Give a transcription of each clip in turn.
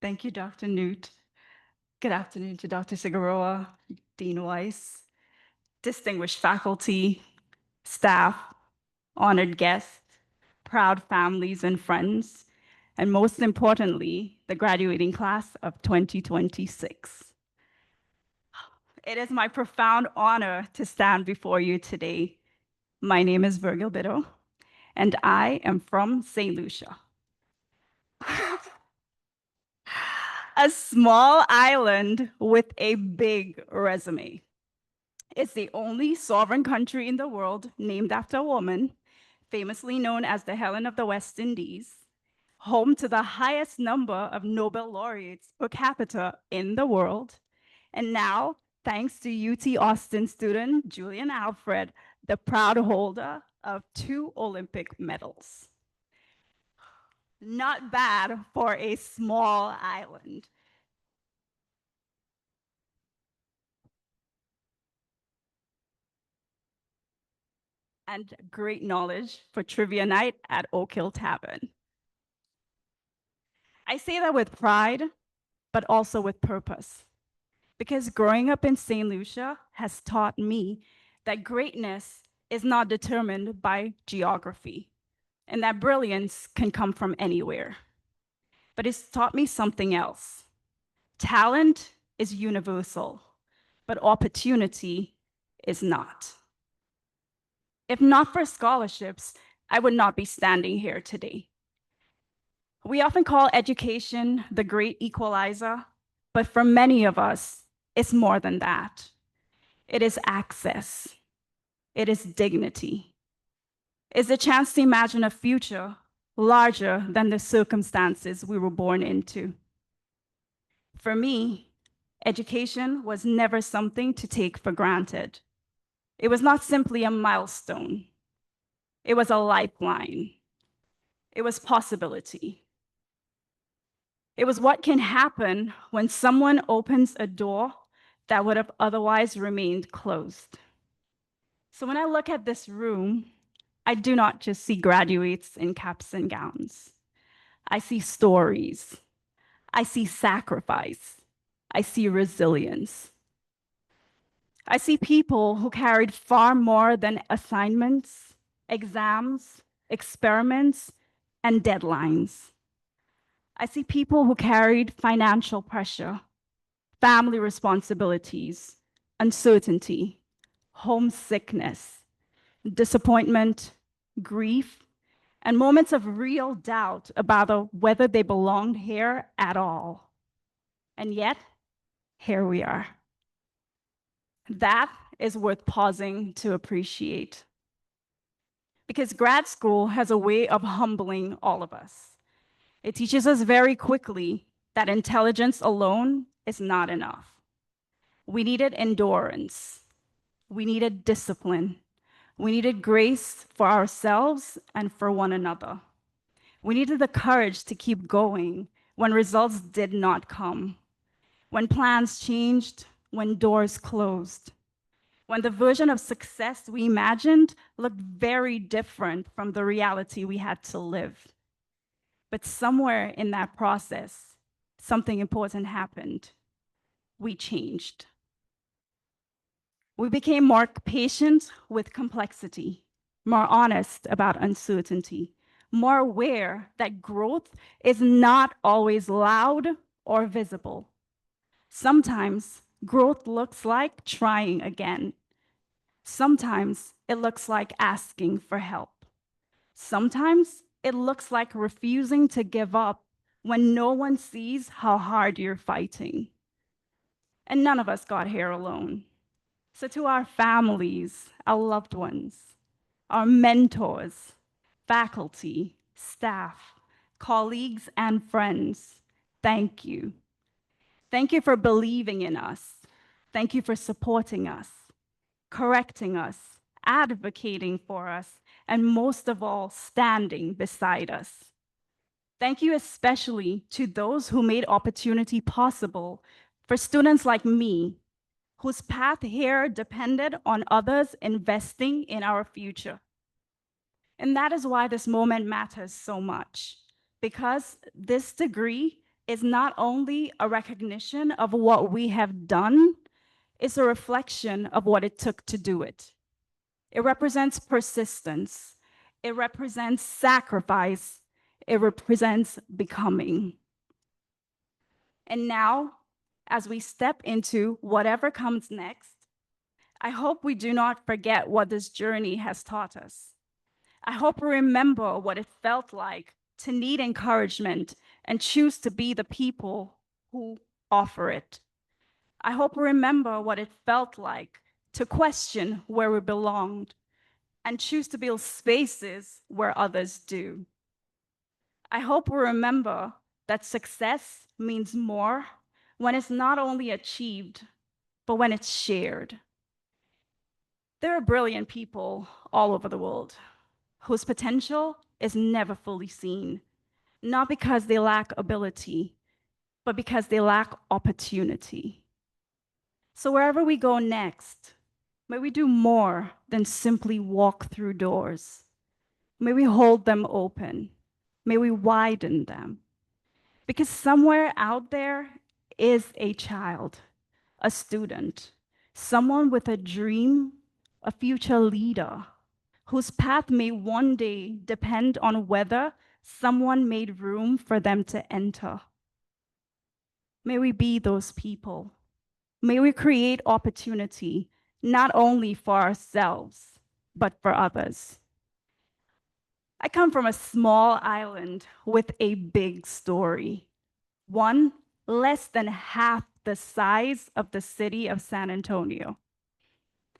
Thank you, Dr. Newt. Good afternoon to Dr. Sigaroa, Dean Weiss, distinguished faculty, staff, honored guests, proud families and friends, and most importantly, the graduating class of 2026. It is my profound honor to stand before you today. My name is Virgil Bideau, and I am from Saint Lucia. A small island with a big resume. It's the only sovereign country in the world named after a woman, famously known as the Helen of the West Indies, home to the highest number of Nobel laureates per capita in the world, and now, thanks to UT Austin student Julian Alfred, the proud holder of 2 Olympic medals. Not bad for a small island. And great knowledge for trivia night at Oak Hill Tavern. I say that with pride, but also with purpose, because growing up in St. Lucia has taught me that greatness is not determined by geography and that brilliance can come from anywhere. But it's taught me something else. Talent is universal, but opportunity is not. If not for scholarships, I would not be standing here today. We often call education the great equalizer, but for many of us, it's more than that. It is access. It is dignity. It's a chance to imagine a future larger than the circumstances we were born into. For me, education was never something to take for granted. It was not simply a milestone. It was a lifeline. It was possibility. It was what can happen when someone opens a door that would have otherwise remained closed. So when I look at this room, I do not just see graduates in caps and gowns. I see stories. I see sacrifice. I see resilience. I see people who carried far more than assignments, exams, experiments, and deadlines. I see people who carried financial pressure, family responsibilities, uncertainty, homesickness, disappointment, grief, and moments of real doubt about whether they belonged here at all. And yet, here we are. That is worth pausing to appreciate. Because grad school has a way of humbling all of us. It teaches us very quickly that intelligence alone is not enough. We needed endurance. We needed discipline. We needed grace for ourselves and for one another. We needed the courage to keep going when results did not come, when plans changed, when doors closed, when the version of success we imagined looked very different from the reality we had to live. But somewhere in that process, something important happened. We changed. We became more patient with complexity, more honest about uncertainty, more aware that growth is not always loud or visible. Sometimes growth looks like trying again. Sometimes it looks like asking for help. Sometimes it looks like refusing to give up when no one sees how hard you're fighting. And none of us got here alone. So to our families, our loved ones, our mentors, faculty, staff, colleagues, and friends, thank you. Thank you for believing in us. Thank you for supporting us, correcting us, advocating for us, and most of all, standing beside us. Thank you especially to those who made opportunity possible for students like me, whose path here depended on others investing in our future. And that is why this moment matters so much, because this degree is not only a recognition of what we have done, it's a reflection of what it took to do it. It represents persistence. It represents sacrifice. It represents becoming. And now, as we step into whatever comes next, I hope we do not forget what this journey has taught us. I hope we remember what it felt like to need encouragement and choose to be the people who offer it. I hope we remember what it felt like to question where we belonged and choose to build spaces where others do. I hope we remember that success means more when it's not only achieved, but when it's shared. There are brilliant people all over the world whose potential is never fully seen, not because they lack ability, but because they lack opportunity. So wherever we go next, may we do more than simply walk through doors. May we hold them open. May we widen them. Because somewhere out there is a child, a student, someone with a dream, a future leader, whose path may one day depend on whether someone made room for them to enter. May we be those people. May we create opportunity, not only for ourselves, but for others. I come from a small island with a big story, one less than half the size of the city of San Antonio.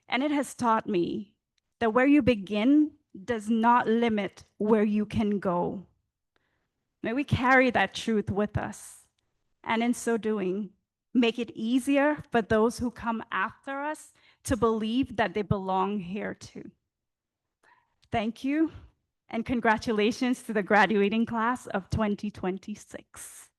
And it has taught me that where you begin does not limit where you can go. May we carry that truth with us, and in so doing, make it easier for those who come after us to believe that they belong here too. Thank you, and congratulations to the graduating class of 2026.